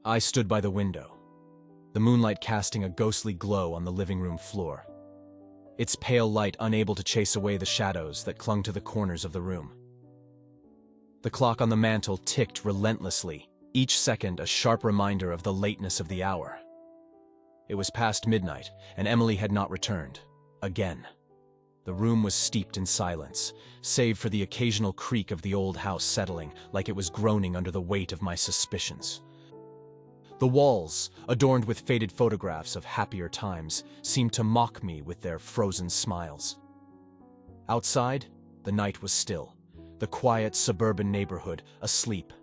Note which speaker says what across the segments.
Speaker 1: I stood by the window, the moonlight casting a ghostly glow on the living room floor, its pale light unable to chase away the shadows that clung to the corners of the room. The clock on the mantel ticked relentlessly, each second a sharp reminder of the lateness of the hour. It was past midnight, and Emily had not returned. Again. The room was steeped in silence, save for the occasional creak of the old house settling like it was groaning under the weight of my suspicions. The walls, adorned with faded photographs of happier times, seemed to mock me with their frozen smiles. Outside, the night was still, the quiet suburban neighborhood asleep,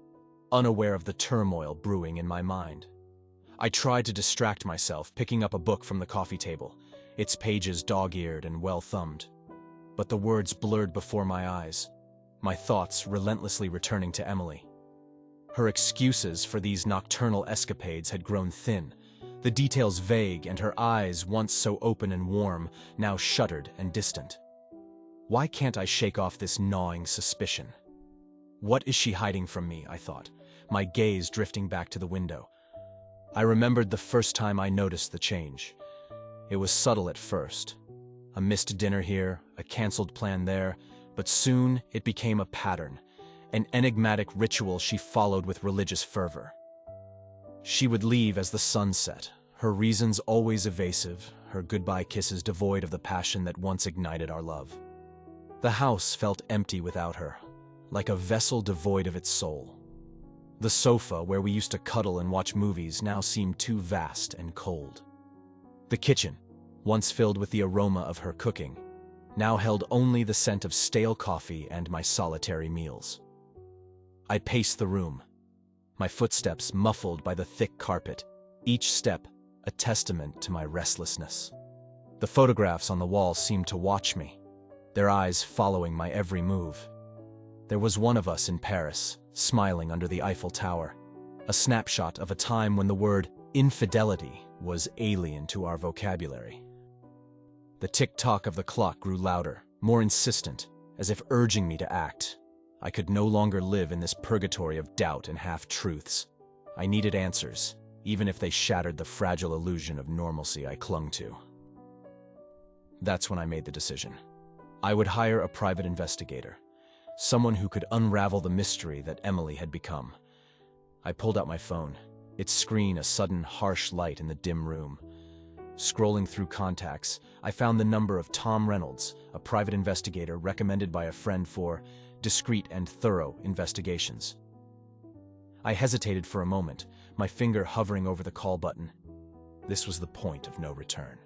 Speaker 1: unaware of the turmoil brewing in my mind. I tried to distract myself, picking up a book from the coffee table, its pages dog-eared and well-thumbed. But the words blurred before my eyes, my thoughts relentlessly returning to Emily. Her excuses for these nocturnal escapades had grown thin, the details vague, and her eyes, once so open and warm, now shuttered and distant. Why can't I shake off this gnawing suspicion? What is she hiding from me, I thought, my gaze drifting back to the window. I remembered the first time I noticed the change. It was subtle at first. A missed dinner here, a canceled plan there, but soon it became a pattern, an enigmatic ritual she followed with religious fervor. She would leave as the sun set, her reasons always evasive, her goodbye kisses devoid of the passion that once ignited our love. The house felt empty without her, like a vessel devoid of its soul. The sofa where we used to cuddle and watch movies now seemed too vast and cold. The kitchen, once filled with the aroma of her cooking, now held only the scent of stale coffee and my solitary meals. I paced the room, my footsteps muffled by the thick carpet, each step a testament to my restlessness. The photographs on the wall seemed to watch me, their eyes following my every move. There was one of us in Paris, smiling under the Eiffel Tower, a snapshot of a time when the word infidelity was alien to our vocabulary. The tick-tock of the clock grew louder, more insistent, as if urging me to act. I could no longer live in this purgatory of doubt and half-truths. I needed answers, even if they shattered the fragile illusion of normalcy I clung to. That's when I made the decision. I would hire a private investigator, someone who could unravel the mystery that Emily had become. I pulled out my phone, its screen a sudden harsh light in the dim room. Scrolling through contacts, I found the number of Tom Reynolds, a private investigator recommended by a friend for discreet and thorough investigations. I hesitated for a moment, my finger hovering over the call button. This was the point of no return.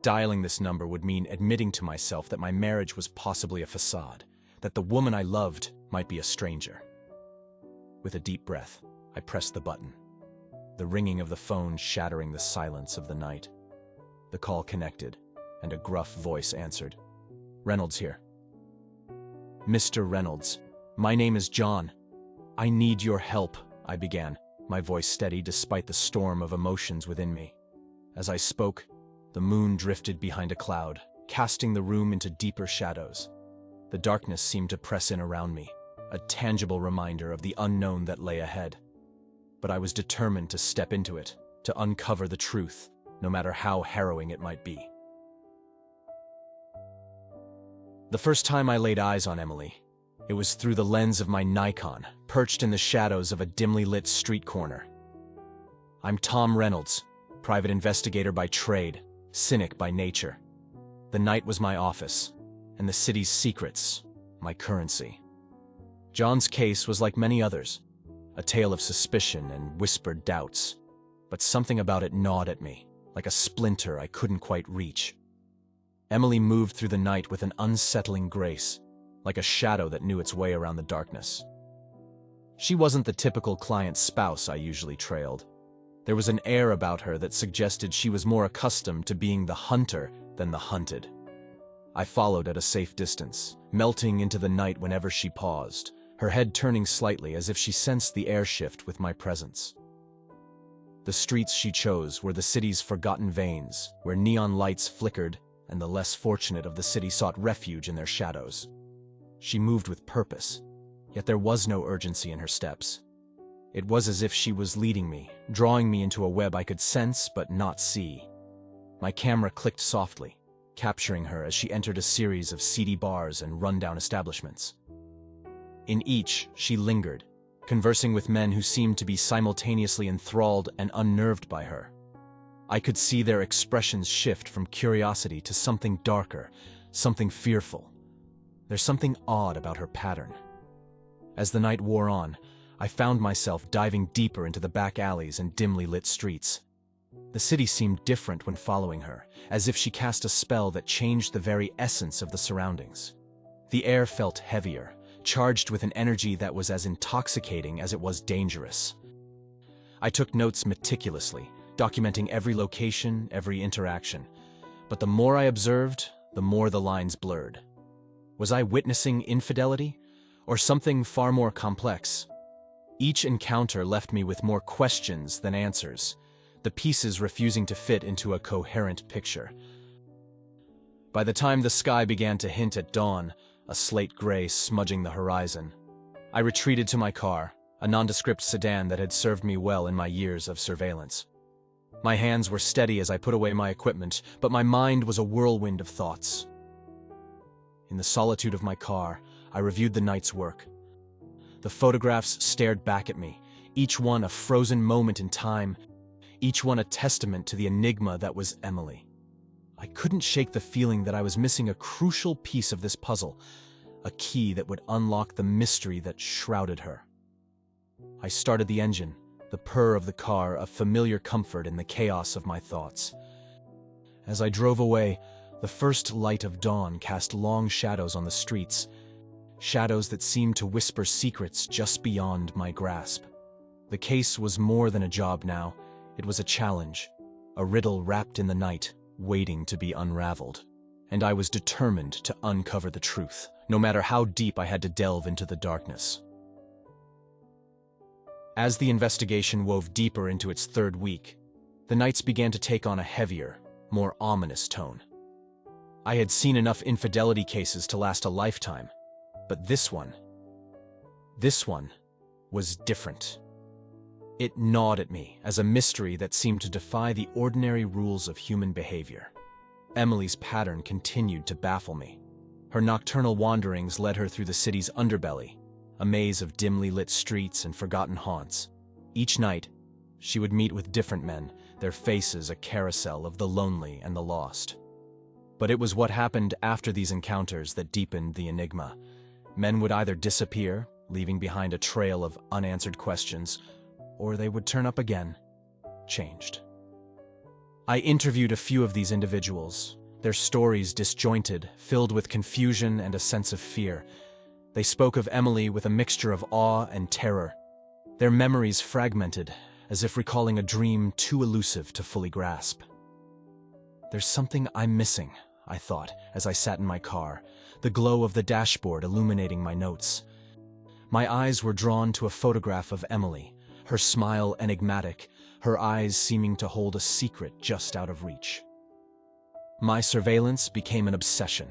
Speaker 1: Dialing this number would mean admitting to myself that my marriage was possibly a facade, that the woman I loved might be a stranger. With a deep breath, I pressed the button, the ringing of the phone shattering the silence of the night. The call connected, and a gruff voice answered. "Reynolds here." "Mr. Reynolds, my name is John. I need your help," I began, my voice steady despite the storm of emotions within me. As I spoke, the moon drifted behind a cloud, casting the room into deeper shadows. The darkness seemed to press in around me, a tangible reminder of the unknown that lay ahead. But I was determined to step into it, to uncover the truth, no matter how harrowing it might be. The first time I laid eyes on Emily, it was through the lens of my Nikon, perched in the shadows of a dimly lit street corner. I'm Tom Reynolds, private investigator by trade, cynic by nature. The night was my office, and the city's secrets, my currency. John's case was like many others, a tale of suspicion and whispered doubts, but something about it gnawed at me, like a splinter I couldn't quite reach. Emily moved through the night with an unsettling grace, like a shadow that knew its way around the darkness. She wasn't the typical client spouse I usually trailed. There was an air about her that suggested she was more accustomed to being the hunter than the hunted. I followed at a safe distance, melting into the night whenever she paused, her head turning slightly as if she sensed the air shift with my presence. The streets she chose were the city's forgotten veins, where neon lights flickered and the less fortunate of the city sought refuge in their shadows. She moved with purpose, yet there was no urgency in her steps. It was as if she was leading me, drawing me into a web I could sense but not see. My camera clicked softly, capturing her as she entered a series of seedy bars and rundown establishments. In each, she lingered, conversing with men who seemed to be simultaneously enthralled and unnerved by her. I could see their expressions shift from curiosity to something darker, something fearful. There's something odd about her pattern. As the night wore on, I found myself diving deeper into the back alleys and dimly lit streets. The city seemed different when following her, as if she cast a spell that changed the very essence of the surroundings. The air felt heavier, charged with an energy that was as intoxicating as it was dangerous. I took notes meticulously, documenting every location, every interaction. But the more I observed, the more the lines blurred. Was I witnessing infidelity, or something far more complex? Each encounter left me with more questions than answers, the pieces refusing to fit into a coherent picture. By the time the sky began to hint at dawn, a slate gray smudging the horizon, I retreated to my car, a nondescript sedan that had served me well in my years of surveillance. My hands were steady as I put away my equipment, but my mind was a whirlwind of thoughts. In the solitude of my car, I reviewed the night's work. The photographs stared back at me, each one a frozen moment in time, each one a testament to the enigma that was Emily. I couldn't shake the feeling that I was missing a crucial piece of this puzzle, a key that would unlock the mystery that shrouded her. I started the engine, the purr of the car a familiar comfort in the chaos of my thoughts. As I drove away, the first light of dawn cast long shadows on the streets, shadows that seemed to whisper secrets just beyond my grasp. The case was more than a job now. It was a challenge, a riddle wrapped in the night, waiting to be unraveled. And I was determined to uncover the truth, no matter how deep I had to delve into the darkness. As the investigation wove deeper into its third week, the nights began to take on a heavier, more ominous tone. I had seen enough infidelity cases to last a lifetime, but this one was different. It gnawed at me as a mystery that seemed to defy the ordinary rules of human behavior. Emily's pattern continued to baffle me. Her nocturnal wanderings led her through the city's underbelly, a maze of dimly lit streets and forgotten haunts. Each night, she would meet with different men, their faces a carousel of the lonely and the lost. But it was what happened after these encounters that deepened the enigma. Men would either disappear, leaving behind a trail of unanswered questions, or they would turn up again, changed. I interviewed a few of these individuals, their stories disjointed, filled with confusion and a sense of fear. They spoke of Emily with a mixture of awe and terror, their memories fragmented, as if recalling a dream too elusive to fully grasp. There's something I'm missing, I thought, as I sat in my car, the glow of the dashboard illuminating my notes. My eyes were drawn to a photograph of Emily, her smile enigmatic, her eyes seeming to hold a secret just out of reach. My surveillance became an obsession.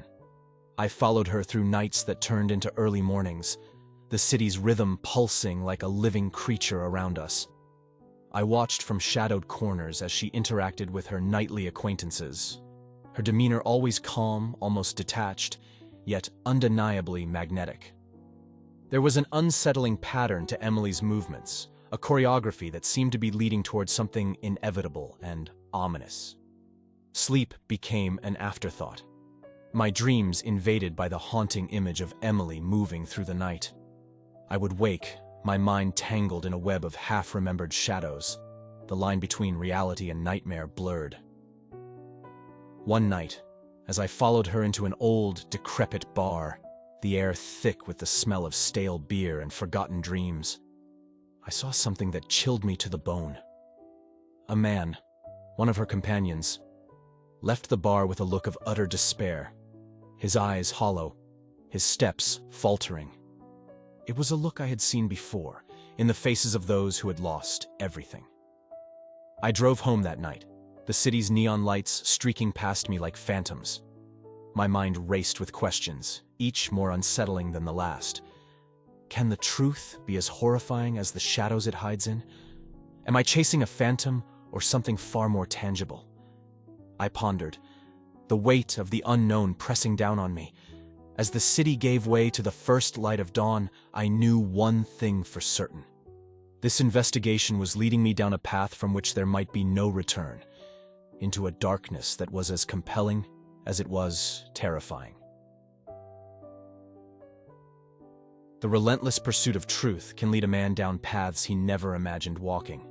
Speaker 1: I followed her through nights that turned into early mornings, the city's rhythm pulsing like a living creature around us. I watched from shadowed corners as she interacted with her nightly acquaintances, her demeanor always calm, almost detached, yet undeniably magnetic. There was an unsettling pattern to Emily's movements, a choreography that seemed to be leading towards something inevitable and ominous. Sleep became an afterthought, my dreams invaded by the haunting image of Emily moving through the night. I would wake, my mind tangled in a web of half-remembered shadows, the line between reality and nightmare blurred. One night, as I followed her into an old, decrepit bar, the air thick with the smell of stale beer and forgotten dreams, I saw something that chilled me to the bone. A man, one of her companions, left the bar with a look of utter despair, his eyes hollow, his steps faltering. It was a look I had seen before, in the faces of those who had lost everything. I drove home that night, the city's neon lights streaking past me like phantoms. My mind raced with questions, each more unsettling than the last. Can the truth be as horrifying as the shadows it hides in? Am I chasing a phantom or something far more tangible? I pondered, the weight of the unknown pressing down on me. As the city gave way to the first light of dawn, I knew one thing for certain. This investigation was leading me down a path from which there might be no return, into a darkness that was as compelling as it was terrifying. The relentless pursuit of truth can lead a man down paths he never imagined walking.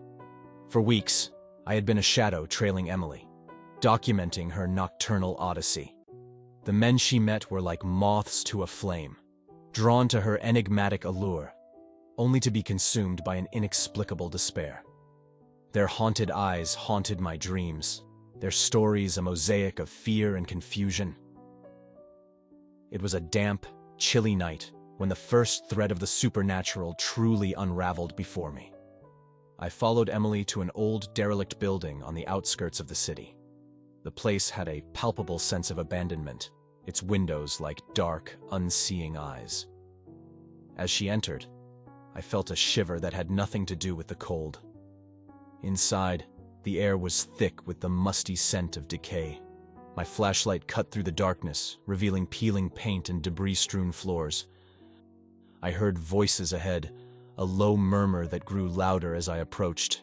Speaker 1: For weeks, I had been a shadow trailing Emily, documenting her nocturnal odyssey. The men she met were like moths to a flame, drawn to her enigmatic allure, only to be consumed by an inexplicable despair. Their haunted eyes haunted my dreams, their stories a mosaic of fear and confusion. It was a damp, chilly night when the first thread of the supernatural truly unraveled before me. I followed Emily to an old, derelict building on the outskirts of the city. The place had a palpable sense of abandonment, its windows like dark, unseeing eyes. As she entered, I felt a shiver that had nothing to do with the cold. Inside, the air was thick with the musty scent of decay. My flashlight cut through the darkness, revealing peeling paint and debris-strewn floors. I heard voices ahead, a low murmur that grew louder as I approached.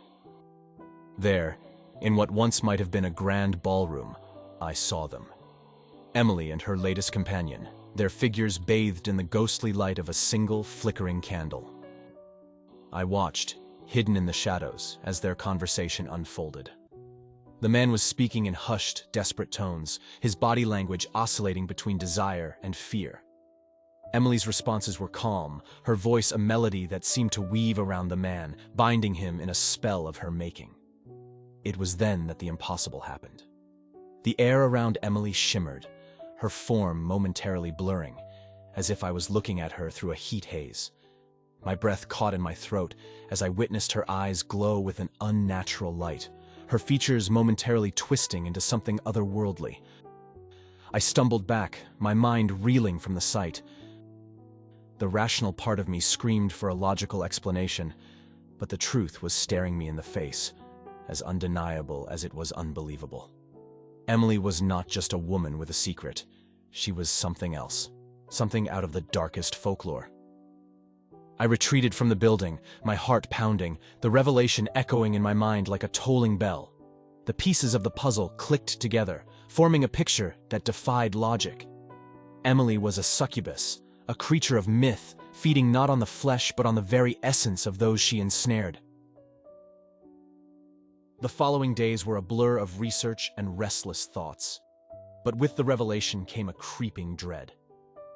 Speaker 1: There, in what once might have been a grand ballroom, I saw them. Emily and her latest companion, their figures bathed in the ghostly light of a single flickering candle. I watched, hidden in the shadows, as their conversation unfolded. The man was speaking in hushed, desperate tones, his body language oscillating between desire and fear. Emily's responses were calm, her voice a melody that seemed to weave around the man, binding him in a spell of her making. It was then that the impossible happened. The air around Emily shimmered, her form momentarily blurring, as if I was looking at her through a heat haze. My breath caught in my throat as I witnessed her eyes glow with an unnatural light, her features momentarily twisting into something otherworldly. I stumbled back, my mind reeling from the sight. The rational part of me screamed for a logical explanation, but the truth was staring me in the face, as undeniable as it was unbelievable. Emily was not just a woman with a secret. She was something else, something out of the darkest folklore. I retreated from the building, my heart pounding, the revelation echoing in my mind like a tolling bell. The pieces of the puzzle clicked together, forming a picture that defied logic. Emily was a succubus, a creature of myth, feeding not on the flesh but on the very essence of those she ensnared. The following days were a blur of research and restless thoughts. But with the revelation came a creeping dread.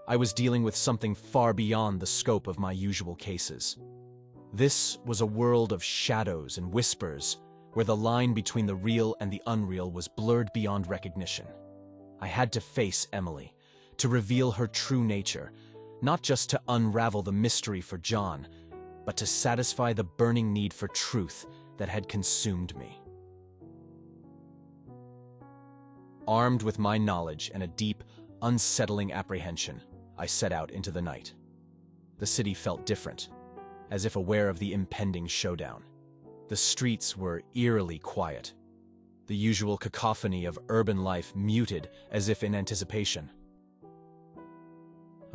Speaker 1: I was dealing with something far beyond the scope of my usual cases. This was a world of shadows and whispers, where the line between the real and the unreal was blurred beyond recognition. I had to face Emily, to reveal her true nature, not just to unravel the mystery for John, but to satisfy the burning need for truth that had consumed me. Armed with my knowledge and a deep, unsettling apprehension, I set out into the night. The city felt different, as if aware of the impending showdown. The streets were eerily quiet, the usual cacophony of urban life muted as if in anticipation.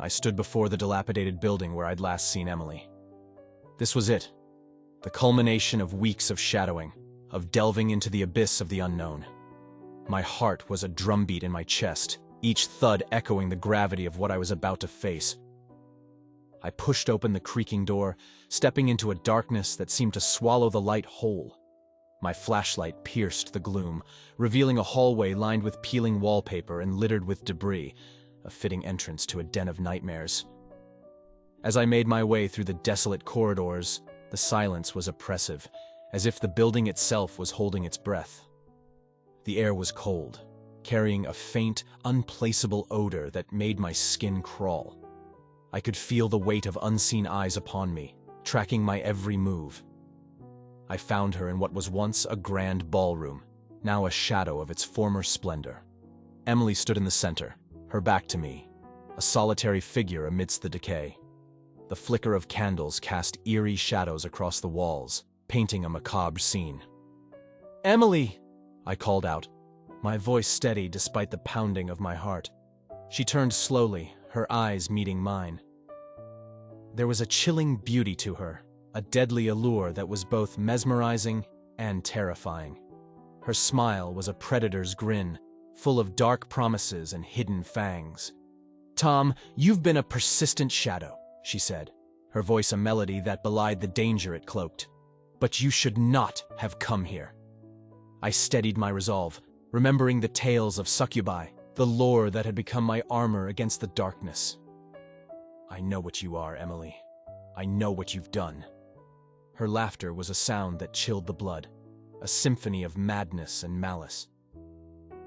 Speaker 1: I stood before the dilapidated building where I'd last seen Emily. This was it, the culmination of weeks of shadowing, of delving into the abyss of the unknown. My heart was a drumbeat in my chest, each thud echoing the gravity of what I was about to face. I pushed open the creaking door, stepping into a darkness that seemed to swallow the light whole. My flashlight pierced the gloom, revealing a hallway lined with peeling wallpaper and littered with debris, a fitting entrance to a den of nightmares. As I made my way through the desolate corridors, the silence was oppressive, as if the building itself was holding its breath. The air was cold, carrying a faint, unplaceable odor that made my skin crawl. I could feel the weight of unseen eyes upon me, tracking my every move. I found her in what was once a grand ballroom, now a shadow of its former splendor. Emily stood in the center, her back to me, a solitary figure amidst the decay. The flicker of candles cast eerie shadows across the walls, painting a macabre scene. "Emily!" I called out, my voice steady despite the pounding of my heart. She turned slowly, her eyes meeting mine. There was a chilling beauty to her, a deadly allure that was both mesmerizing and terrifying. Her smile was a predator's grin, full of dark promises and hidden fangs. "Tom, you've been a persistent shadow," she said, her voice a melody that belied the danger it cloaked. "But you should not have come here." I steadied my resolve, remembering the tales of succubi, the lore that had become my armor against the darkness. "I know what you are, Emily. I know what you've done." Her laughter was a sound that chilled the blood, a symphony of madness and malice.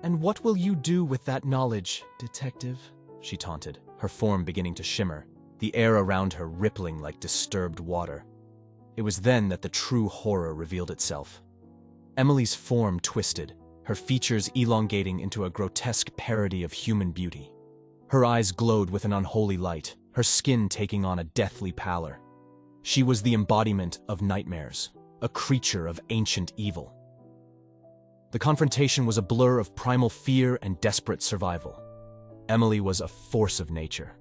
Speaker 1: "And what will you do with that knowledge, detective?" she taunted, her form beginning to shimmer, the air around her rippling like disturbed water. It was then that the true horror revealed itself. Emily's form twisted, her features elongating into a grotesque parody of human beauty. Her eyes glowed with an unholy light, her skin taking on a deathly pallor. She was the embodiment of nightmares, a creature of ancient evil. The confrontation was a blur of primal fear and desperate survival. Emily was a force of nature,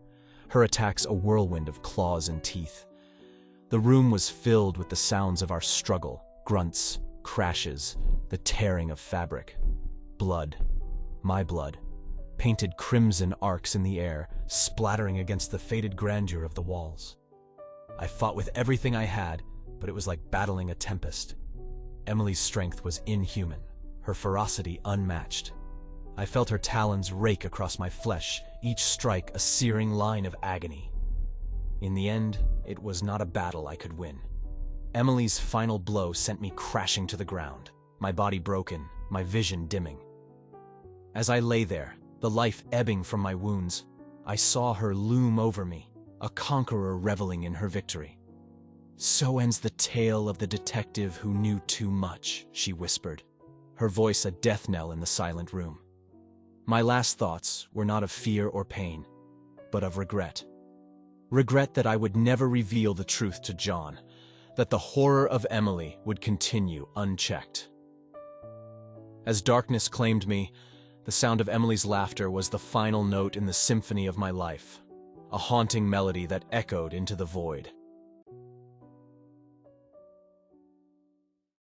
Speaker 1: her attacks a whirlwind of claws and teeth. The room was filled with the sounds of our struggle, grunts, crashes, the tearing of fabric. Blood, my blood, painted crimson arcs in the air, splattering against the faded grandeur of the walls. I fought with everything I had, but it was like battling a tempest. Emily's strength was inhuman, her ferocity unmatched. I felt her talons rake across my flesh, each strike a searing line of agony. In the end, it was not a battle I could win. Emily's final blow sent me crashing to the ground, my body broken, my vision dimming. As I lay there, the life ebbing from my wounds, I saw her loom over me, a conqueror reveling in her victory. "So ends the tale of the detective who knew too much," she whispered, her voice a death knell in the silent room. My last thoughts were not of fear or pain, but of regret. Regret that I would never reveal the truth to John, that the horror of Emily would continue unchecked. As darkness claimed me, the sound of Emily's laughter was the final note in the symphony of my life, a haunting melody that echoed into the void.